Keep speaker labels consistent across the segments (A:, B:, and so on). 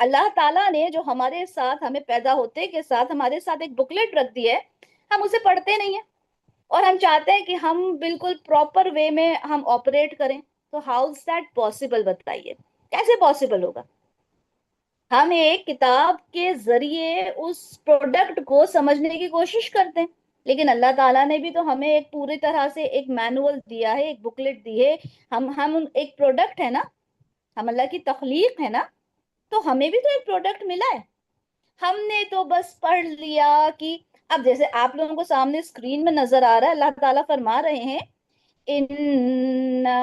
A: اللہ تعالیٰ نے جو ہمارے ساتھ ہمیں پیدا ہوتے کے ساتھ ہمارے ساتھ ایک بکلیٹ رکھ دی ہے، ہم اسے پڑھتے نہیں ہیں اور ہم چاہتے ہیں کہ ہم بالکل پراپر وے میں ہم آپریٹ کریں. تو ہاؤ از دیٹ پاسبل؟ بتائیے کیسے پاسبل ہوگا؟ ہم ایک کتاب کے ذریعے اس پروڈکٹ کو سمجھنے کی کوشش کرتے ہیں، لیکن اللہ تعالیٰ نے بھی تو ہمیں ایک پوری طرح سے ایک مینول دیا ہے، ایک بکلیٹ دی ہے. ہم ایک پروڈکٹ ہے نا، ہم اللہ کی تخلیق ہے نا، تو ہمیں بھی تو ایک پروڈکٹ ملا ہے. ہم نے تو بس پڑھ لیا کہ اب جیسے آپ لوگوں کو سامنے اسکرین میں نظر آ رہا ہے، اللہ تعالیٰ فرما رہے ہیں اِنَّا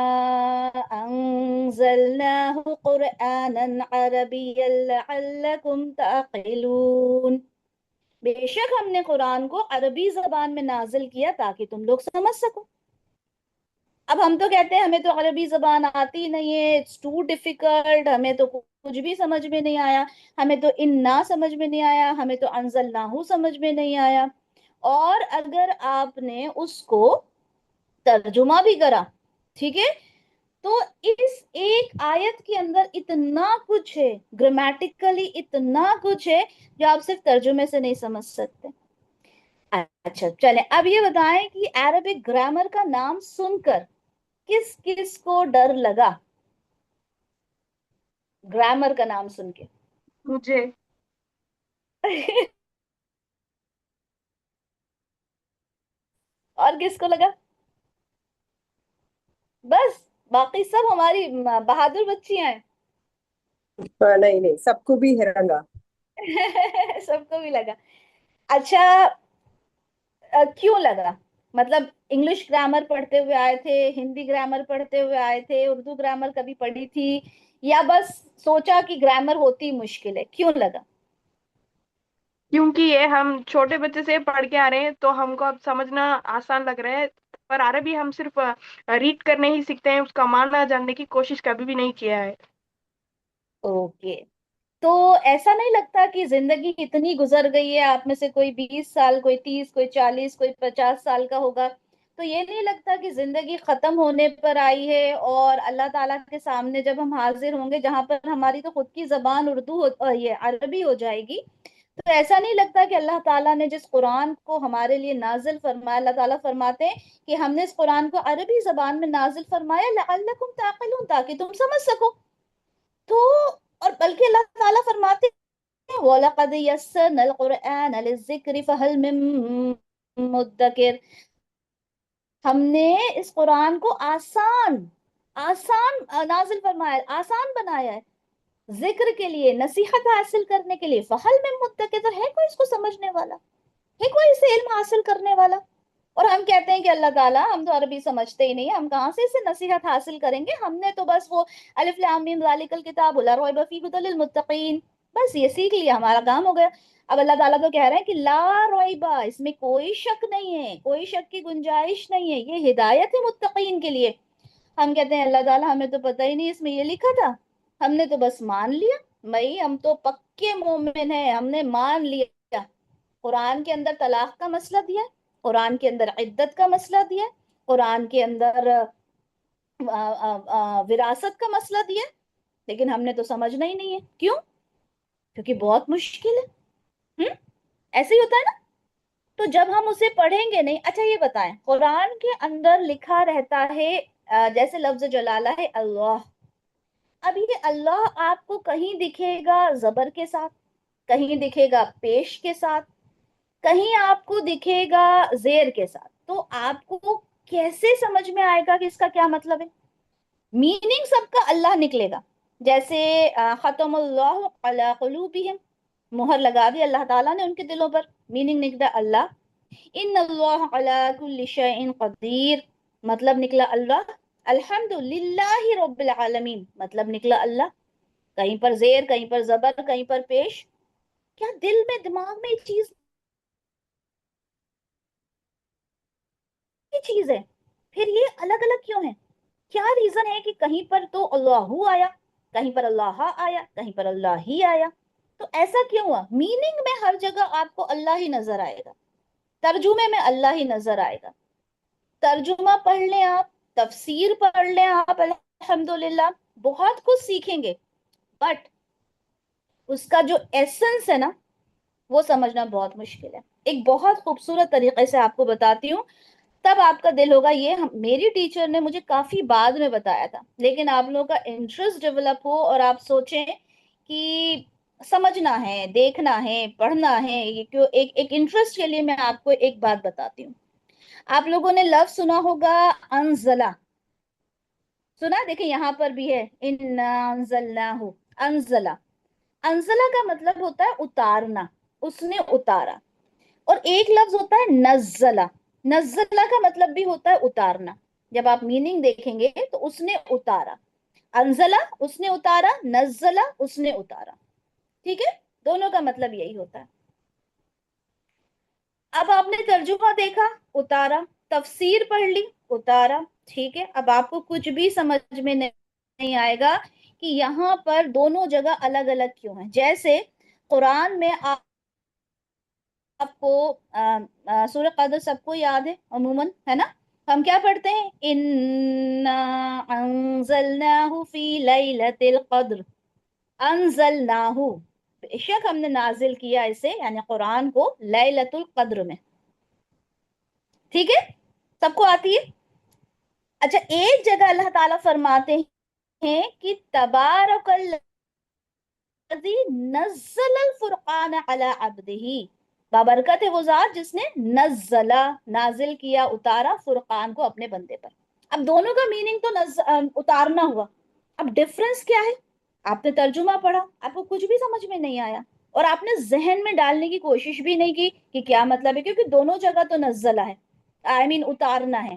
A: أَنزَلْنَاهُ قُرْآنًا عَرَبِيًّا لَعَلَّكُمْ تَعْقِلُونَ. بے شک ہم نے قرآن کو عربی زبان میں نازل کیا تاکہ تم لوگ سمجھ سکو. اب ہم تو کہتے ہیں ہمیں تو عربی زبان آتی نہیں ہے، اٹس ٹو ڈیفیکلٹ، ہمیں تو کچھ بھی سمجھ میں نہیں آیا، ہمیں تو انا سمجھ میں نہیں آیا، ہمیں تو انزلناہو سمجھ میں نہیں آیا. اور اگر آپ نے اس کو ترجمہ بھی کرا، ٹھیک ہے، تو اس ایک آیت کے اندر اتنا کچھ ہے، گرامیٹیکلی اتنا کچھ ہے جو آپ صرف ترجمے سے نہیں سمجھ سکتے. اچھا چلیں اب یہ بتائیں کہ عربک گرامر کا نام سن کر کس کس کو ڈر لگا؟ گرامر کا نام سن کے
B: مجھے
A: اور کس کو لگا؟ بس باقی سب ہماری بہادر بچیاں ہیں.
C: نہیں نہیں، سب کو بھی ہے رنگا.
A: سب کو بھی لگا. اچھا کیوں لگا؟ مطلب انگلش گرامر پڑھتے ہوئے آئے تھے، ہندی گرامر پڑھتے ہوئے آئے تھے، اردو گرامر کبھی پڑھی تھی، یا بس سوچا کہ گرامر ہوتی مشکل ہے؟ کیوں لگا؟
B: کیونکہ یہ ہم چھوٹے بچے سے پڑھ کے آ رہے ہیں تو ہم کو اب سمجھنا آسان لگ رہا ہے، پر عربی ہم صرف ریڈ کرنے ہی سیکھتے ہیں، اس کا معنی جاننے کی کوشش کبھی بھی نہیں کیا ہے.
A: اوکے. تو ایسا نہیں لگتا کہ زندگی اتنی گزر گئی ہے، آپ میں سے کوئی 20 سال، کوئی 30، کوئی 40، کوئی 50 سال کا ہوگا، تو یہ نہیں لگتا کہ زندگی ختم ہونے پر آئی ہے اور اللہ تعالیٰ کے سامنے جب ہم حاضر ہوں گے، جہاں پر ہماری تو خود کی زبان اردو یہ عربی ہو جائے گی، تو ایسا نہیں لگتا کہ اللہ تعالیٰ نے جس قرآن کو ہمارے لیے نازل فرمایا، اللہ تعالیٰ فرماتے ہیں کہ ہم نے اس قرآن کو عربی زبان میں نازل فرمایا لعلکم تعقلون، تاکہ تم سمجھ سکو. تو اور بلکہ اللہ تعالیٰ فرماتے ہیں وَلَقَدْ يَسَّرْنَا الْقُرْآنَ لِلذِّكْرِ فَهَلْ مِن مُدَّكِرٍ. ہم نے اس قرآن کو آسان نازل فرمایا، آسان بنایا ہے ذکر کے لیے، نصیحت حاصل کرنے کے لیے. فَهَلْ مِن مُدَّكِرٍ، ہے کوئی اس کو سمجھنے والا، ہے کوئی اسے علم حاصل کرنے والا؟ اور ہم کہتے ہیں کہ اللہ تعالیٰ ہم تو عربی سمجھتے ہی نہیں، ہم کہاں سے اسے نصیحت حاصل کریں گے، ہم نے تو بس وہ الف لام میم ذالک الکتاب لا ریب فیہ ھدی للمتقین، بس یہ سیکھ لیا ہمارا کام ہو گیا. اب اللہ تعالیٰ تو کہہ رہے ہیں کہ لا ریبا، اس میں کوئی شک نہیں ہے، کوئی شک کی گنجائش نہیں ہے، یہ ہدایت ہے متقین کے لیے. ہم کہتے ہیں اللہ تعالیٰ ہمیں تو پتہ ہی نہیں اس میں یہ لکھا تھا، ہم نے تو بس مان لیا. بھائی ہم تو پکے مومن ہیں، ہم نے مان لیا. قرآن کے اندر طلاق کا مسئلہ دیا ہے، قرآن کے اندر عدت کا مسئلہ دیا ہے، قرآن کے اندر وراثت کا مسئلہ دیا ہے، لیکن ہم نے تو سمجھنا ہی نہیں ہے. کیوں؟ کیونکہ بہت مشکل ہے. ایسے ہی ہوتا ہے نا. تو جب ہم اسے پڑھیں گے نہیں. اچھا یہ بتائیں، قرآن کے اندر لکھا رہتا ہے جیسے لفظ جلالہ ہے اللہ. اب یہ اللہ آپ کو کہیں دکھے گا زبر کے ساتھ، کہیں دکھے گا پیش کے ساتھ، کہیں آپ کو دکھے گا زیر کے ساتھ. تو آپ کو کیسے سمجھ میں آئے گا کہ اس کا کیا مطلب ہے؟ میننگ سب کا اللہ نکلے گا. جیسے ختم اللہ علی قلوبہم، مہر لگا دی اللہ تعالیٰ نے ان کے دلوں پر، میننگ نکلا اللہ. ان اللہ علی کل شیء قدیر، مطلب نکلا اللہ. الحمد للہ رب العالمین، مطلب نکلا اللہ. کہیں پر زیر، کہیں پر زبر، کہیں پر پیش. کیا دل میں دماغ میں یہ چیز ہے؟ پھر یہ الگ الگ کیوں ہے؟ کیا ریزن ہے کہ کہیں پر تو اللہ آیا، کہیں پر اللہ آیا، کہیں پر اللہ ہی آیا؟ تو ایسا کیوں ہوا؟ میننگ میں ہر جگہ آپ کو اللہ ہی نظر آئے گا، ترجمے میں اللہ ہی نظر آئے گا. ترجمہ پڑھ لیں آپ، تفسیر پڑھ لیں آپ، الحمدللہ بہت کچھ سیکھیں گے. بٹ اس کا جو ایسنس ہے نا وہ سمجھنا بہت مشکل ہے. ایک بہت خوبصورت طریقے سے آپ کو بتاتی ہوں, تب آپ کا دل ہوگا یہ میری ٹیچر نے مجھے کافی بعد میں بتایا تھا, لیکن آپ لوگوں کا انٹرسٹ ڈیولپ ہو اور آپ سوچیں کہ سمجھنا ہے, دیکھنا ہے, پڑھنا ہے, یہ کیوں ایک انٹرسٹ کے لیے میں آپ کو ایک بات بتاتی ہوں. آپ لوگوں نے لفظ سنا ہوگا انزلہ, سنا؟ دیکھیں یہاں پر بھی ہے انا انزلناہ, انزلہ. انزلہ کا مطلب ہوتا ہے اتارنا, اس نے اتارا. اور ایک لفظ ہوتا ہے نزلہ, نزلہ کا مطلب بھی ہوتا ہے اتارنا. جب آپ میننگ دیکھیں گے تو اس نے اتارا, انزلہ اس نے اتارا, نزلہ اس نے اتارا. ٹھیک ہے, دونوں کا مطلب یہی ہوتا ہے. اب آپ نے ترجمہ دیکھا, اتارا, تفسیر پڑھ لی, اتارا. ٹھیک ہے, اب آپ کو کچھ بھی سمجھ میں نہیں آئے گا کہ یہاں پر دونوں جگہ الگ الگ کیوں ہیں. جیسے قرآن میں آپ کو سورہ قدر سب کو یاد ہے عموماً, ہے نا؟ ہم کیا پڑھتے ہیں؟ انا انزلناہ فی لیلۃ القدر, انزلناہ, بے شک ہم نے نازل کیا اسے یعنی قرآن کو لیلۃ القدر میں. ٹھیک ہے, سب کو آتی ہے. اچھا, ایک جگہ اللہ تعالیٰ فرماتے ہیں کہ تبارک الذی نزل الفرقان علی عبدہ, بابرکت ہے وہ ذات جس نے نزلہ نازل کیا, اتارا, فرقان کو اپنے بندے پر. اب دونوں کا میننگ تو اتارنا ہوا. اب ڈفرنس کیا ہے؟ آپ نے ترجمہ پڑھا, آپ کو کچھ بھی سمجھ میں نہیں آیا, اور آپ نے ذہن میں ڈالنے کی کوشش بھی نہیں کی کہ کیا مطلب ہے, کیونکہ دونوں جگہ تو نزلہ ہے, آئی مین اتارنا ہے.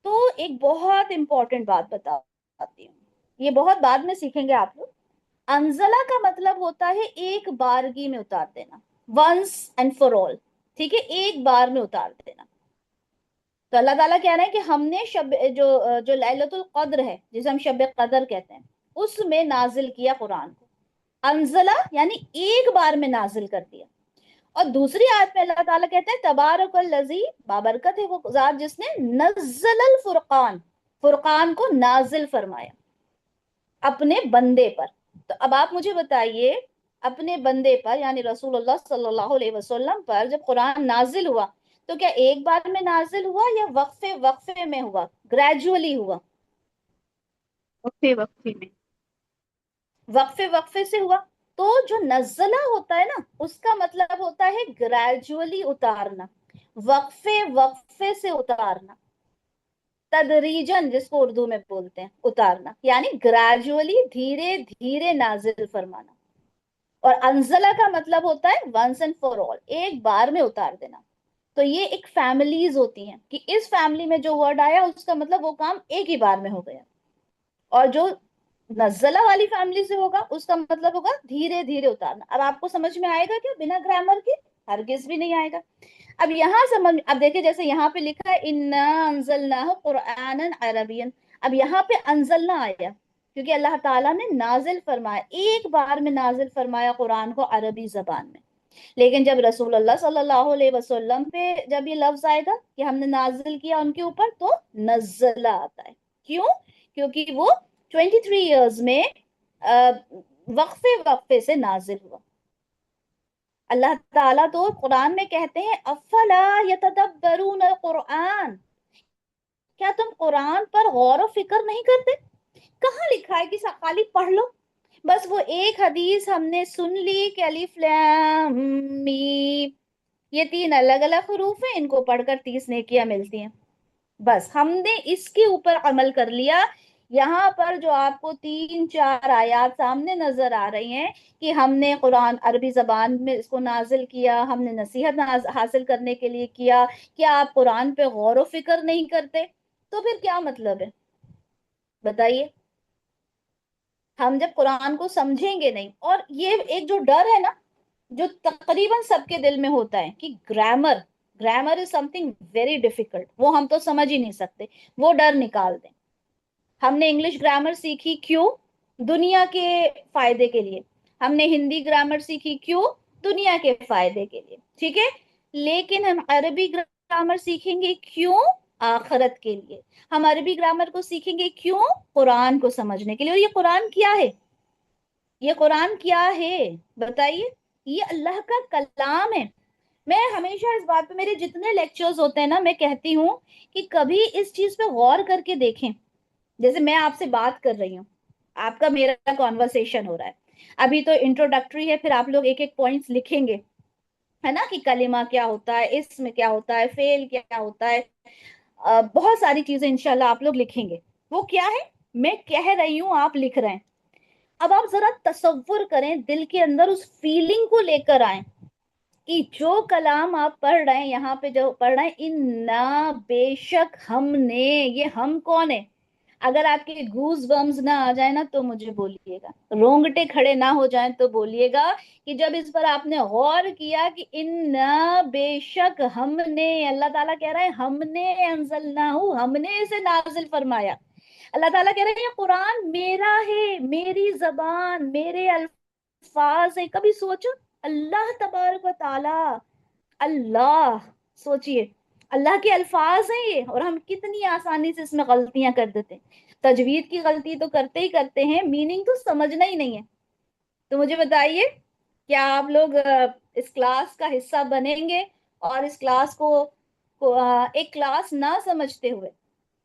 A: تو ایک بہت امپورٹنٹ بات بتاتی ہوں, یہ بہت بعد میں سیکھیں گے آپ لوگ. انزلہ کا مطلب ہوتا ہے ایک بارگی میں اتار دینا, ونس اینڈ فار آل. ٹھیک ہے, ایک بار میں اتار دینا. تو اللہ تعالیٰ کہہ رہے ہیں کہ ہم نے جو لیلۃ القدر ہے, جسے ہم شب قدر کہتے ہیں, اس میں نازل کیا قرآن کو. انزلہ یعنی ایک بار میں نازل کر دیا. اور دوسری آیت میں اللہ تعالیٰ کہتے ہیں تبارک الذی, بابرکت ہے وہ ذات جس نے نزل الفرقان, فرقان کو نازل فرمایا اپنے بندے پر. تو اب آپ مجھے بتائیے, اپنے بندے پر یعنی رسول اللہ صلی اللہ علیہ وسلم پر جب قرآن نازل ہوا تو کیا ایک بار میں نازل ہوا یا وقفے وقفے میں ہوا, گریجولی ہوا؟
B: وقفے وقفے میں.
A: وقفے وقفے سے ہوا. تو جو نزلہ ہوتا ہے نا, اس کا مطلب ہوتا ہے گریجولی اتارنا, وقفے وقفے سے اتارنا, تدریجن جس کو اردو میں بولتے ہیں اتارنا, یعنی گریجولی, دھیرے دھیرے نازل فرمانا. اور انزلہ کا مطلب ہوتا ہے ونس اینڈ فار آل, ایک بار میں اتار دینا. تو یہ ایک فیملیز ہوتی ہیں کہ اس فیملی میں جو ورڈ آیا اس کا مطلب وہ کام ایک ہی بار میں ہو گیا, اور جو نزلہ والی فیملی سے ہوگا اس کا مطلب ہوگا دھیرے دھیرے اتارنا. اب آپ کو سمجھ میں آئے گا کیا بنا گرامر کے؟ ہرگز بھی نہیں آئے گا. اب یہاں سمجھ, اب دیکھیں جیسے یہاں پہ لکھا ہے انا انزلناہ قرآنا عربیا, اب یہاں پہ انزلنا آیا کیونکہ اللہ تعالیٰ نے نازل فرمایا, ایک بار میں نازل فرمایا قرآن کو عربی زبان میں. لیکن جب رسول اللہ صلی اللہ علیہ وسلم پہ جب یہ لفظ آئے گا کہ ہم نے نازل کیا ان کے اوپر, تو نزلہ آتا ہے. کیوں؟ کیونکہ وہ 23 ایئرز میں وقفے وقفے سے نازل ہوا. اللہ تعالیٰ تو قرآن میں کہتے ہیں افلا یتدبرون القرآن, کیا تم قرآن پر غور و فکر نہیں کرتے؟ کہاں لکھا ہے کہ خالی پڑھ لو, بس وہ ایک حدیث ہم نے سن لی کہ الف لام میم, یہ 3 الگ الگ حروف ہیں, ان کو پڑھ کر 30 نیکیاں ملتی ہیں, بس ہم نے اس کے اوپر عمل کر لیا. یہاں پر جو آپ کو 3-4 آیات سامنے نظر آ رہی ہیں کہ ہم نے قرآن عربی زبان میں اس کو نازل کیا, ہم نے نصیحت حاصل کرنے کے لیے کیا, کیا آپ قرآن پہ غور و فکر نہیں کرتے؟ تو پھر کیا مطلب ہے بتائیے؟ ہم جب قرآن کو سمجھیں گے نہیں, اور یہ ایک جو ڈر ہے نا جو تقریباً سب کے دل میں ہوتا ہے کہ grammar is some thing very difficult, وہ ہم تو سمجھ ہی نہیں سکتے, وہ ڈر نکال دیں. ہم نے انگلش گرامر سیکھی کیوں؟ دنیا کے فائدے کے لیے. ہم نے ہندی گرامر سیکھی کیوں؟ دنیا کے فائدے کے لیے. ٹھیک ہے, لیکن ہم عربی گرامر سیکھیں گے کیوں؟ آخرت کے لیے. ہم عربی گرامر کو سیکھیں گے کیوں؟ قرآن کو سمجھنے کے لیے. اور یہ قرآن کیا ہے؟ یہ قرآن کیا ہے بتائیے؟ یہ اللہ کا کلام ہے. میں ہمیشہ اس بات پہ، میرے جتنے لیکچرز ہوتے ہیں نا، میں کہتی ہوں کہ کبھی اس چیز پہ غور کر کے دیکھیں. جیسے میں آپ سے بات کر رہی ہوں، آپ کا میرا کانورسیشن ہو رہا ہے، ابھی تو انٹروڈکٹری ہے، پھر آپ لوگ ایک ایک پوائنٹس لکھیں گے، ہے نا، کہ کلمہ کیا ہوتا ہے، اسم کیا ہوتا ہے، فعل کیا ہوتا ہے، بہت ساری چیزیں انشاءاللہ آپ لوگ لکھیں گے. وہ کیا ہے؟ میں کہہ رہی ہوں، آپ لکھ رہے ہیں. اب آپ ذرا تصور کریں، دل کے اندر اس فیلنگ کو لے کر آئیں کہ جو کلام آپ پڑھ رہے ہیں، یہاں پہ جو پڑھ رہے ہیں، انا بے شک ہم نے، یہ ہم کون ہے؟ اگر آپ کے گوز بمز نہ آ جائے نا تو مجھے بولیے گا، رونگٹے کھڑے نہ ہو جائیں تو بولیے گا کہ جب اس پر آپ نے غور کیا کہ انا بے شک ہم نے، اللہ تعالیٰ کہہ رہا ہے ہم نے انزلنا، ہم نے اسے نازل فرمایا. اللہ تعالیٰ کہہ رہے ہیں یہ قرآن میرا ہے، میری زبان، میرے الفاظ ہیں. کبھی سوچو، اللہ تبارک و تعالی، اللہ، سوچئے اللہ کے الفاظ ہیں یہ، اور ہم کتنی آسانی سے اس میں غلطیاں کر دیتے ہیں. تجوید کی غلطی تو کرتے ہی کرتے ہیں، میننگ تو سمجھنا ہی نہیں ہے. تو مجھے بتائیے، کیا آپ لوگ اس کلاس کا حصہ بنیں گے اور اس کلاس کو ایک کلاس نہ سمجھتے ہوئے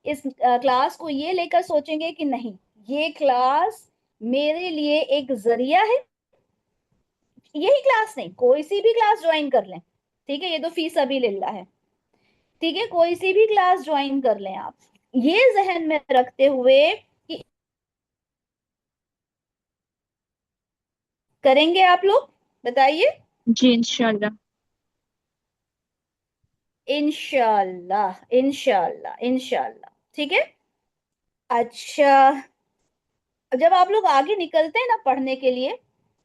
A: اس کلاس کو یہ لے کر سوچیں گے کہ نہیں، یہ کلاس میرے لیے ایک ذریعہ ہے؟ یہی کلاس نہیں، کوئی سی بھی کلاس جوائن کر لیں، ٹھیک ہے، یہ تو فی سبیل اللہ ہے، ٹھیک ہے، کوئی سی بھی کلاس جوائن کر لیں آپ، یہ ذہن میں رکھتے ہوئے کہ کریں گے آپ لوگ، بتائیے.
D: جی انشاءاللہ.
A: انشاءاللہ، انشاءاللہ، انشاءاللہ، ٹھیک ہے. اچھا، جب آپ لوگ آگے نکلتے ہیں نا پڑھنے کے لیے،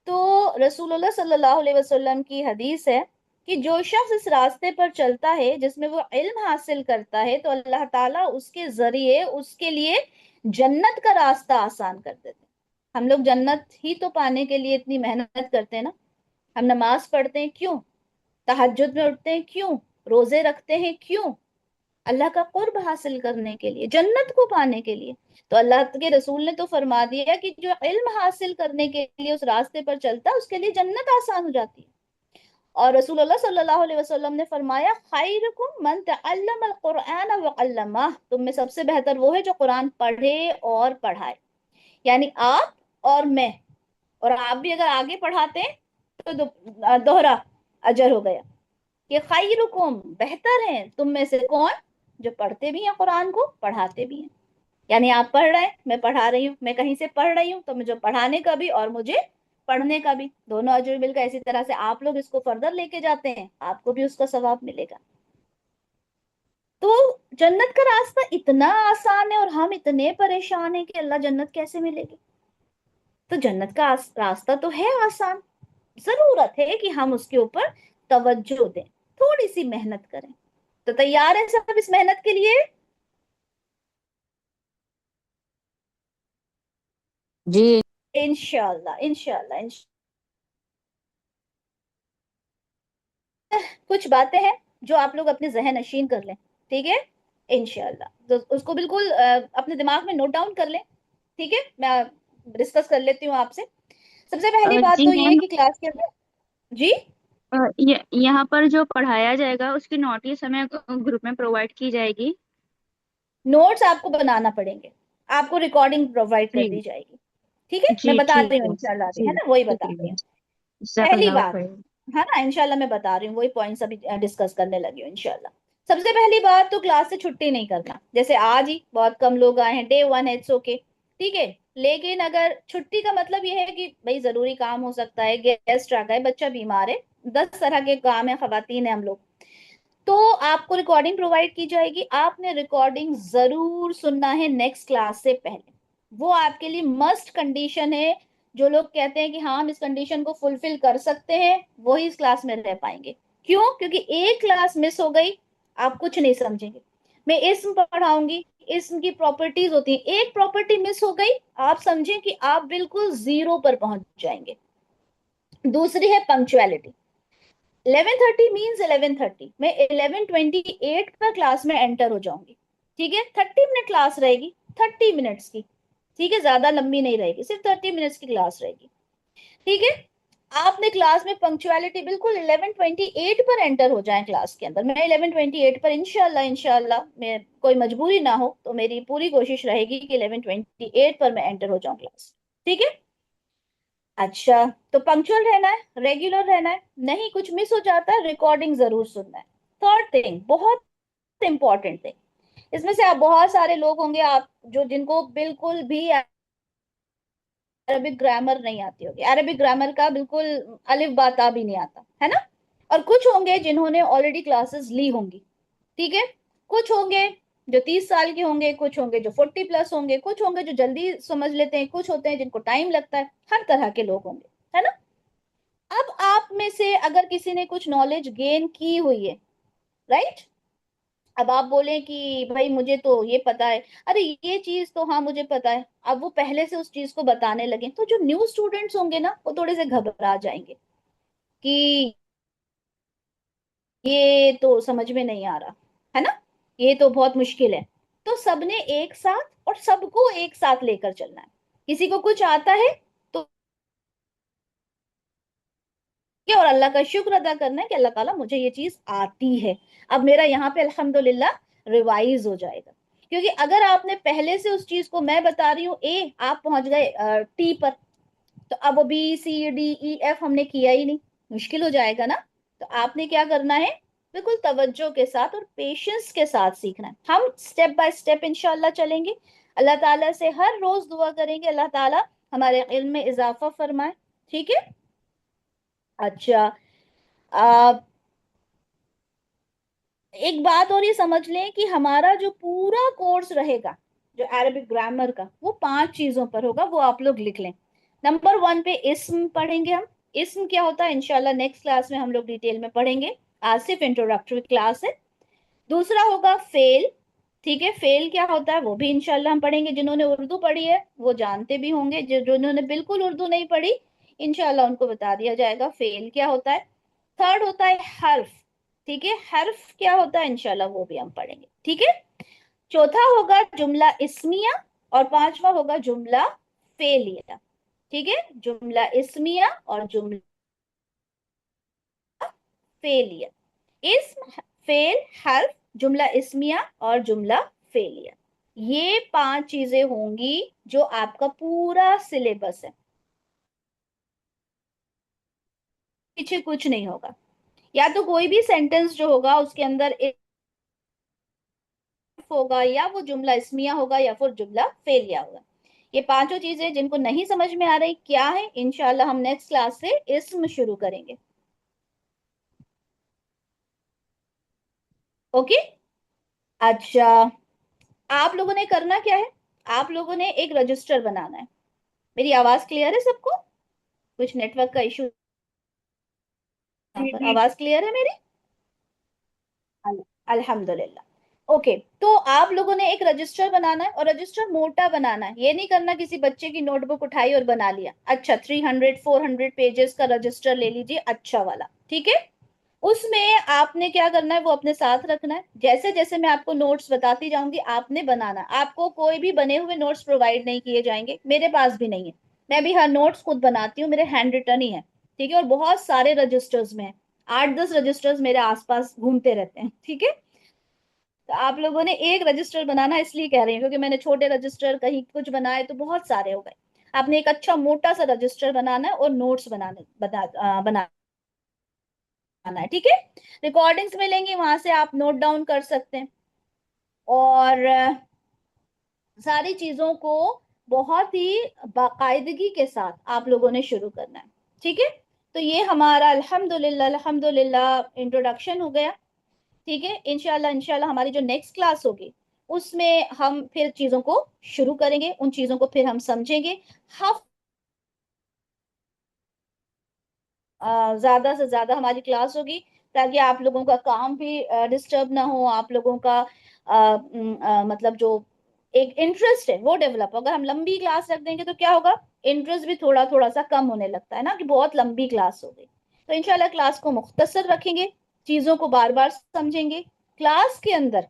A: تو رسول اللہ صلی اللہ علیہ وسلم کی حدیث ہے کہ جو شخص اس راستے پر چلتا ہے جس میں وہ علم حاصل کرتا ہے، تو اللہ تعالیٰ اس کے ذریعے اس کے لیے جنت کا راستہ آسان کر دیتے ہیں. ہم لوگ جنت ہی تو پانے کے لیے اتنی محنت کرتے ہیں نا. ہم نماز پڑھتے ہیں کیوں؟ تہجد میں اٹھتے ہیں کیوں؟ روزے رکھتے ہیں کیوں؟ اللہ کا قرب حاصل کرنے کے لیے، جنت کو پانے کے لیے. تو اللہ کے رسول نے تو فرما دیا کہ جو علم حاصل کرنے کے لیے اس راستے پر چلتا ہے اس کے لیے جنت آسان ہو جاتی ہے. اور رسول اللہ صلی اللہ علیہ وسلم نے فرمایا خیرکم من تعلم القرآن وعلمہ، تم میں سب سے بہتر وہ ہے جو قرآن پڑھے اور پڑھائے. یعنی آپ اور میں، اور آپ بھی اگر آگے پڑھاتے ہیں تو دوہرا اجر ہو گیا. کہ خیرکم، بہتر ہیں تم میں سے کون؟ جو پڑھتے بھی ہیں قرآن کو، پڑھاتے بھی ہیں. یعنی آپ پڑھ رہے ہیں، میں پڑھا رہی ہوں، میں کہیں سے پڑھ رہی ہوں، تو مجھے پڑھانے کا بھی اور مجھے پڑھنے کا بھی دونوں اجر مل کر. اسی طرح سے آپ لوگ اس کو فردر لے کے جاتے ہیں، آپ کو بھی اس کا ثواب ملے گا. تو جنت کا راستہ اتنا آسان ہے اور ہم اتنے پریشان ہیں کہ اللہ جنت کیسے ملے گی. تو جنت کا راستہ تو ہے آسان، ضرورت ہے کہ ہم اس کے اوپر توجہ دیں، تھوڑی سی محنت کریں. تو تیار ہیں سب اس محنت کے لیے؟
E: جی
A: انشاءاللہ، انشاءاللہ، کچھ باتیں ہیں جو آپ لوگ اپنے ذہن نشین کر لیں، ٹھیک ہے، انشاءاللہ. تو اس کو بالکل اپنے دماغ میں نوٹ ڈاؤن کر لیں، ٹھیک ہے. میں ڈسکس کر لیتی ہوں آپ سے. سب سے پہلی بات
D: جی
A: تو یہ ہے
D: میم،
A: کہ کلاس کے اندر، جی،
D: یہاں پر جو پڑھایا جائے گا اس کی نوٹس ہمیں گروپ میں پرووائڈ کی جائے گی.
A: نوٹس آپ کو بنانا پڑیں گے، آپ کو ریکارڈنگ پرووائڈ کر
D: جی
A: دی جائے گی، ٹھیک ہے. میں
D: جی
A: بتا رہی
D: ٹھیک
A: ہوں
D: ہے.
A: انشاءاللہ ابھی،
D: جی
A: ہے نا، وہی بتا رہی
D: شکریہ.
A: ہوں.
D: جزاک
A: پہلی
D: اللہ
A: بات
D: خیر.
A: ہے نا، انشاءاللہ میں بتا رہی ہوں، وہی پوائنٹس ابھی ڈسکس کرنے لگی ہوں انشاءاللہ. سب سے پہلی بات تو کلاس سے چھٹی نہیں کرنا. جیسے آج ہی بہت کم لوگ آئے ہیں، ڈے 1 ہے، اٹس اوکے، ٹھیک ہے. لیکن اگر چھٹی کا مطلب یہ ہے کہ بھائی ضروری کام ہو سکتا ہے، گیسٹ آ گئے، بچہ بیمار ہے، 10 طرح کے کام ہیں، خواتین ہیں ہم لوگ، تو آپ کو ریکارڈنگ پرووائڈ کی جائے گی. آپ نے ریکارڈنگ ضرور سننا ہے نیکسٹ کلاس سے پہلے، وہ آپ کے لیے مسٹ کنڈیشن ہے. جو لوگ کہتے ہیں کہ ہاں ہم اس کنڈیشن کو فلفل کر سکتے ہیں، وہی اس کلاس میں رہ پائیں گے. کیوں؟ کیونکہ ایک کلاس مس ہو گئی آپ کچھ نہیں سمجھیں گے. میں اسم پڑھاؤں گی، اسم کی پراپرٹیز ہوتی ہیں، ایک پراپرٹی مس ہو گئی آپ سمجھیں کہ آپ بالکل زیرو پر پہنچ جائیں گے. دوسری ہے پنکچویلٹی. 11:30 مینز 11:30، میں 11:28 پر کلاس میں انٹر ہو جاؤں گی، ٹھیک ہے. 30 منٹ کلاس رہے گی، 30 منٹس کی، ٹھیک ہے، زیادہ لمبی نہیں رہے گی، صرف 30 منٹس کی کلاس رہے گی. ٹھیک ہے. آپ نے کلاس میں پنکچوالٹی بالکل 11:28 پر انٹر ہو جائیں کلاس کے اندر. میں 11:28 پر انشاءاللہ میں کوئی مجبوری نہ ہو تو میری پوری کوشش رہے گی کہ 11:28 پر میں انٹر ہو جاؤں کلاس. ٹھیک ہے. اچھا تو پنکچوئل رہنا ہے, ریگولر رہنا ہے, نہیں کچھ مس ہو جاتا ہے ریکارڈنگ ضرور سننا ہے. تھرڈ تھنگ, بہت امپورٹنٹ تھنگ, اس میں سے آپ بہت سارے لوگ ہوں گے آپ جو جن کو بالکل بھی عربک گرامر نہیں آتی ہوگی, عربک گرامر کا بالکل الف با تا بھی نہیں آتا ہے نا. اور کچھ ہوں گے جنہوں نے آلریڈی کلاسز لی ہوں گی. ٹھیک ہے. کچھ ہوں گے جو 30 سال کے ہوں گے, کچھ ہوں گے جو 40+ ہوں گے, کچھ ہوں گے جو جلدی سمجھ لیتے ہیں, کچھ ہوتے ہیں جن کو ٹائم لگتا ہے, ہر طرح کے لوگ ہوں گے ہے نا. اب آپ میں سے اگر کسی نے کچھ نالج گین کی ہوئی ہے, رائٹ, اب آپ بولیں کہ بھائی مجھے تو یہ پتا ہے, ارے یہ چیز تو ہاں مجھے پتا ہے, اب وہ پہلے سے اس چیز کو بتانے لگے, تو جو نیو اسٹوڈنٹس ہوں گے نا وہ تھوڑے سے گھبرا جائیں گے کہ یہ تو سمجھ میں نہیں آ رہا ہے نا, یہ تو بہت مشکل ہے. تو سب نے ایک ساتھ اور سب کو ایک ساتھ لے کر چلنا ہے. کسی کو کچھ آتا ہے تو اور اللہ کا شکر ادا کرنا ہے کہ اللہ تعالیٰ مجھے یہ چیز آتی ہے, اب میرا یہاں پہ الحمدللہ ریوائز ہو جائے گا. کیونکہ اگر آپ نے پہلے سے اس چیز کو, میں بتا رہی ہوں اے, آپ پہنچ گئے ٹی پر, تو اب B C D E F ہم نے کیا ہی نہیں, مشکل ہو جائے گا نا. تو آپ نے کیا کرنا ہے, بالکل توجہ کے ساتھ اور پیشنس کے ساتھ سیکھنا ہے. ہم سٹیپ بائی سٹیپ انشاءاللہ چلیں گے. اللہ تعالیٰ سے ہر روز دعا کریں گے اللہ تعالیٰ ہمارے علم میں اضافہ فرمائے. ٹھیک ہے. اچھا, ایک بات اور یہ سمجھ لیں کہ ہمارا جو پورا کورس رہے گا جو عربک گرامر کا, وہ 5 چیزوں پر ہوگا, وہ آپ لوگ لکھ لیں. نمبر 1 پہ اسم پڑھیں گے ہم. اسم کیا ہوتا ہے انشاءاللہ نیکسٹ کلاس میں ہم لوگ ڈیٹیل میں پڑھیں گے, آج صرف انٹروڈکٹری کلاس ہے. دوسرا ہوگا فیل. ٹھیک ہے, فیل کیا ہوتا ہے وہ بھی انشاءاللہ ہم پڑھیں گے. جنہوں نے اردو پڑھی ہے وہ جانتے بھی ہوں گے, جنہوں نے بالکل اردو نہیں پڑھی انشاءاللہ ان کو بتا دیا جائے گا فیل کیا ہوتا ہے. تھرڈ ہوتا ہے حرف. ٹھیک ہے, حرف کیا ہوتا ہے انشاءاللہ وہ بھی ہم پڑھیں گے. ٹھیک ہے. چوتھا ہوگا جملہ اسمیہ, اور پانچواں ہوگا جملہ فعلیہ. ٹھیک ہے, جملہ اسمیہ اور جملہ فعلیہ. اسم, فعل, حرف, جملہ اسمیہ اور جملہ فعلیہ, یہ 5 چیزیں ہوں گی جو آپ کا پورا سلیبس ہے. پیچھے کچھ نہیں ہوگا. یا تو کوئی بھی سینٹنس جو ہوگا اس کے اندر ہوگا, یا وہ جملہ اسمیہ ہوگا, یا پھر جملہ فعلیہ ہوگا. یہ 5 چیزیں جن کو نہیں سمجھ میں آ رہی کیا ہے, انشاءاللہ ہم نیکسٹ کلاس سے اسم شروع کریں گے. اوکے. اچھا, آپ لوگوں نے کرنا کیا ہے, آپ لوگوں نے ایک رجسٹر بنانا ہے. میری آواز کلیئر ہے سب کو, کچھ نیٹ ورک کا ایشو, آواز کلیئر ہے میری؟ الحمدللہ. اوکے, تو آپ لوگوں نے ایک رجسٹر بنانا ہے, اور رجسٹر موٹا بنانا ہے. یہ نہیں کرنا کسی بچے کی نوٹ بک اٹھائی اور بنا لیا. اچھا 300-400 پیجز کا رجسٹر لے لیجیے, اچھا والا. ٹھیک ہے. اس میں آپ نے کیا کرنا ہے وہ اپنے ساتھ رکھنا ہے. جیسے جیسے میں آپ کو نوٹس بتاتی جاؤں گی آپ نے بنانا. آپ کو کوئی بھی بنے ہوئے نوٹس پرووائڈ نہیں کیے جائیں گے, میرے پاس بھی نہیں ہے. میں بھی ہر نوٹس خود بناتی ہوں, میرے ہینڈ ریٹن ہی ہے. ٹھیک ہے, اور بہت سارے رجسٹرز میں 8-10 رجسٹرز میرے آس پاس گھومتے رہتے ہیں. ٹھیک ہے. تو آپ لوگوں نے ایک رجسٹر بنانا, اس لیے کہہ رہی ہوں کیونکہ میں نے چھوٹے رجسٹر کہیں کچھ بنائے تو بہت سارے ہو گئے. آپ نے ایک اچھا موٹا سا رجسٹر بنانا ہے اور نوٹس بنانا ہے. ٹھیک ہے. ریکارڈنگز ملیں گی, وہاں سے آپ نوٹ ڈاؤن کر سکتے ہیں. اور ساری چیزوں کو بہت ہی باقاعدگی کے ساتھ آپ لوگوں نے شروع کرنا ہے. ٹھیک ہے. تو یہ ہمارا الحمدللہ انٹروڈکشن ہو گیا. ٹھیک ہے. انشاءاللہ ہماری جو نیکسٹ کلاس ہوگی اس میں ہم پھر چیزوں کو شروع کریں گے, ان چیزوں کو پھر ہم سمجھیں گے. زیادہ سے زیادہ ہماری کلاس ہوگی تاکہ آپ لوگوں کا کام بھی ڈسٹرب نہ ہو, آپ لوگوں کا مطلب جو ایک انٹرسٹ ہے وہ ڈیولپ. اگر ہم لمبی کلاس رکھ دیں گے تو کیا ہوگا, انٹرسٹ بھی تھوڑا تھوڑا سا کم ہونے لگتا ہے نا, کہ بہت لمبی کلاس ہو گئی. تو انشاءاللہ کلاس کو مختصر رکھیں گے, چیزوں کو بار بار سمجھیں گے. کلاس کے اندر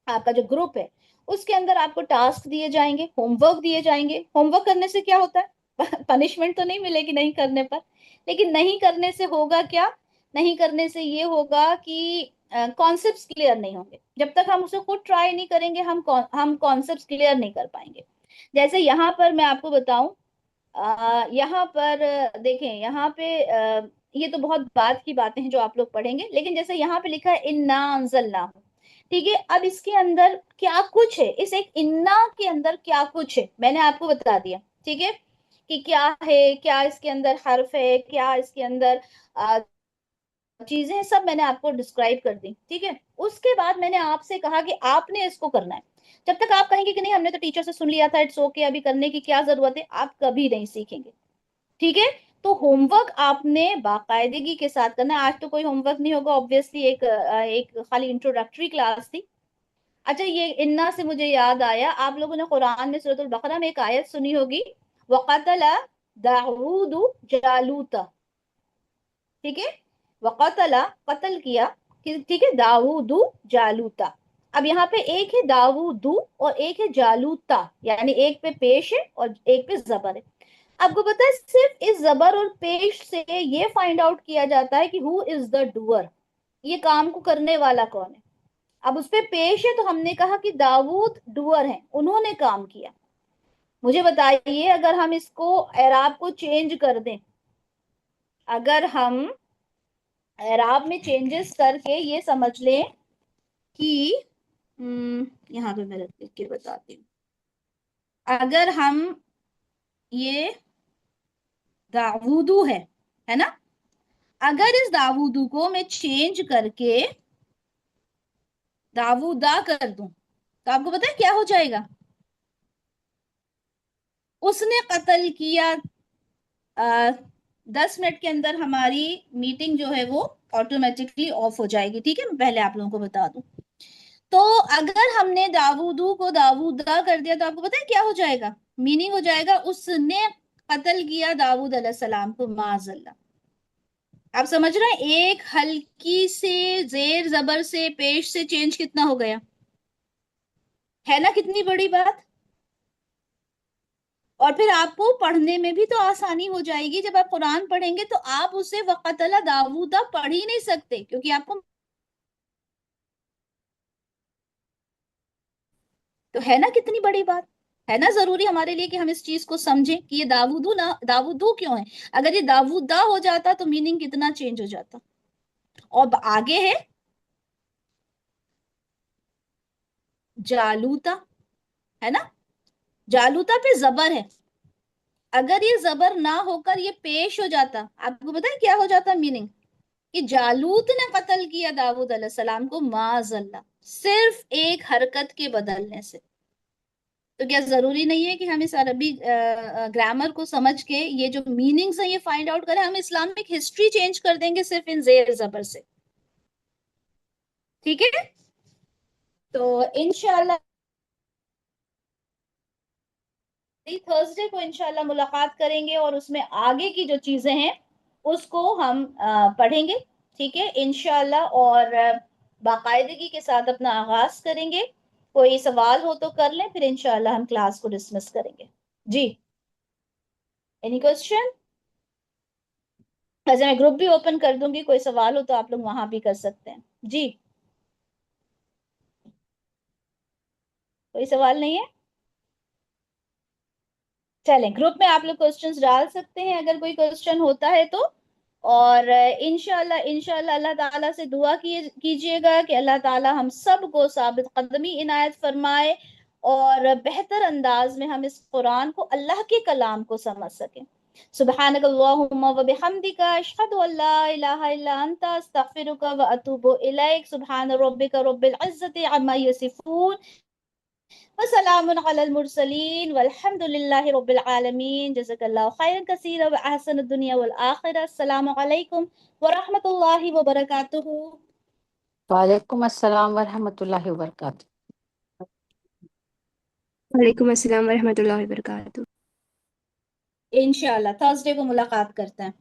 A: آپ کا جو گروپ ہے اس کے اندر آپ کو ٹاسک دیے جائیں گے, ہوم ورک دیے جائیں گے. ہوم ورک کرنے سے کیا ہوتا ہے, پنشمنٹ تو نہیں ملے گی نہیں کرنے پر، لیکن نہیں کرنے سے ہوگا کیا؟ نہیں کرنے سے یہ ہوگا کہ کانسیپٹس کلیئر نہیں ہوں گے. جب تک ہم اسے خود ٹرائی نہیں کریں گے ہم کانسیپٹس کلیئر نہیں کر پائیں گے. جیسے یہاں پر میں آپ کو بتاؤں، یہاں پر دیکھیں، یہاں پہ یہ تو بہت بعد کی باتیں ہیں جو آپ لوگ پڑھیں گے، لیکن جیسے یہاں پہ لکھا ہے انا انزلنا، ٹھیک ہے. اب اس کے اندر کیا کچھ ہے، اس ایک انا کے اندر کیا کچھ ہے میں نے آپ کو بتا دیا، ٹھیک ہے، کہ کیا ہے، کیا اس کے اندر حرف ہے، کیا اس کے اندر چیزیں سب میں نے آپ کو ڈسکرائب کر دی، ٹھیک ہے. اس کے بعد میں نے آپ سے کہا کہ آپ نے اس کو کرنا ہے. جب تک آپ کہیں گے کہ نہیں ہم نے تو ٹیچر سے سن لیا تھا، اٹس اوکے، ابھی کرنے کی کیا ضرورت ہے، آپ کبھی نہیں سیکھیں گے، ٹھیک ہے. تو ہوم ورک آپ نے باقاعدگی کے ساتھ کرنا ہے. آج تو کوئی ہوم ورک نہیں ہوگا آبویسلی، ایک خالی انٹروڈکٹری کلاس تھی. اچھا، یہ انا سے مجھے یاد آیا، آپ لوگوں نے قرآن میں سورۃ البقرہ میں ایک آیت سنی ہوگی، وَقَتَلَ دَاوُودُ جَالُوتَ، ٹھیک ہے. وقتل، قتل کیا، ٹھیک ہے، داؤد جالوتا. اب یہاں پہ ایک ہے داؤد اور ایک ہے جالوتا، یعنی ایک پہ پیش ہے اور ایک پہ زبر ہے. آپ کو پتا ہے صرف اس زبر اور پیش سے یہ فائنڈ آؤٹ کیا جاتا ہے کہ ہو از دا ڈوور، یہ کام کو کرنے والا کون ہے. اب اس پہ پیش ہے تو ہم نے کہا کہ داؤد ڈوور ہیں، انہوں نے کام کیا. مجھے بتائیے اگر ہم اس کو اعراب کو چینج کر دیں، اگر ہم اعراب میں چینجز کر کے یہ سمجھ لیں کہ یہاں پہ میں لکھ کے بتاتی ہوں، اگر ہم یہ داودو ہے نا، اگر اس داودو کو میں چینج کر کے داودا کر دوں تو آپ کو پتا ہے کیا ہو جائے گا؟ اس نے قتل کیا. 10 منٹ کے اندر ہماری میٹنگ جو ہے وہ آٹومیٹکلی آف ہو جائے گی، ٹھیک ہے. میں پہلے آپ لوگوں کو بتا دوں، تو اگر ہم نے داودو کو داودا کر دیا تو آپ کو پتا ہے کیا ہو جائے گا؟ میننگ ہو جائے گا اس نے قتل کیا داود علیہ السلام کو، معاذ اللہ. آپ سمجھ رہے ہیں؟ ایک ہلکی سے زیر زبر سے پیش سے چینج کتنا ہو گیا ہے نا، کتنی بڑی بات. اور پھر آپ کو پڑھنے میں بھی تو آسانی ہو جائے گی. جب آپ قرآن پڑھیں گے تو آپ اسے وقتل داودا پڑھ ہی نہیں سکتے، کیونکہ آپ کو تو ہے نا کتنی بڑی بات ہے نا. ضروری ہمارے لیے کہ ہم اس چیز کو سمجھیں کہ یہ داودو کیوں ہے. اگر یہ داودا ہو جاتا تو میننگ کتنا چینج ہو جاتا. اور آگے ہے جالوتا، ہے نا، جالوتا پہ زبر ہے. اگر یہ زبر نہ ہو کر یہ پیش ہو جاتا، آپ کو پتا ہے کیا ہو جاتا میننگ؟ کہ جالوت نے قتل کیا داود علیہ السلام کو، معاذ اللہ، صرف ایک حرکت کے بدلنے سے. تو کیا ضروری نہیں ہے کہ ہم اس عربی گرامر کو سمجھ کے یہ جو میننگز ہیں یہ فائنڈ آؤٹ کریں؟ ہم اسلامک ہسٹری چینج کر دیں گے صرف ان زیر زبر سے، ٹھیک ہے. تو انشاءاللہ تھرسڈے کو انشاءاللہ ملاقات کریں گے اور اس میں آگے کی جو چیزیں ہیں اس کو ہم پڑھیں گے، ٹھیک ہے انشاءاللہ. اور باقاعدگی کے ساتھ اپنا آغاز کریں گے. کوئی سوال ہو تو کر لیں، پھر انشاءاللہ ہم کلاس کو ڈسمس کریں گے. جی، اینی کوسچن؟ ویسے میں گروپ بھی اوپن کر دوں گی، کوئی سوال ہو تو آپ لوگ وہاں بھی کر سکتے ہیں. جی، کوئی سوال نہیں ہے؟ چلیں گروپ میں آپ لوگ کوسچنز ڈال سکتے ہیں اگر کوئی کوسچن ہوتا ہے تو. اور انشاءاللہ اللہ تعالیٰ سے دعا کیجئے گا کہ اللہ تعالیٰ ہم سب کو ثابت قدمی عنایت فرمائے اور بہتر انداز میں ہم اس قرآن کو، اللہ کے کلام کو سمجھ سکیں. سبحانک اللہم و بحمدک، اشہد ان لا الہ الا انت، استغفرک و اتوب الیک. سبحان ربک رب العزت عما یصفون، وسلام علی المرسلین والحمد للہ رب العالمین. جزاک اللہ خیرا کثیرا واحسن الدنیا والآخرہ. السلام علیکم ورحمۃ اللہ وبرکاتہ.
E: وعلیکم السلام ورحمۃ اللہ وبرکاتہ.
F: وعلیکم السلام ورحمۃ اللہ وبرکاتہ.
A: انشاءاللہ تھرسڈے کو ملاقات کرتے ہیں.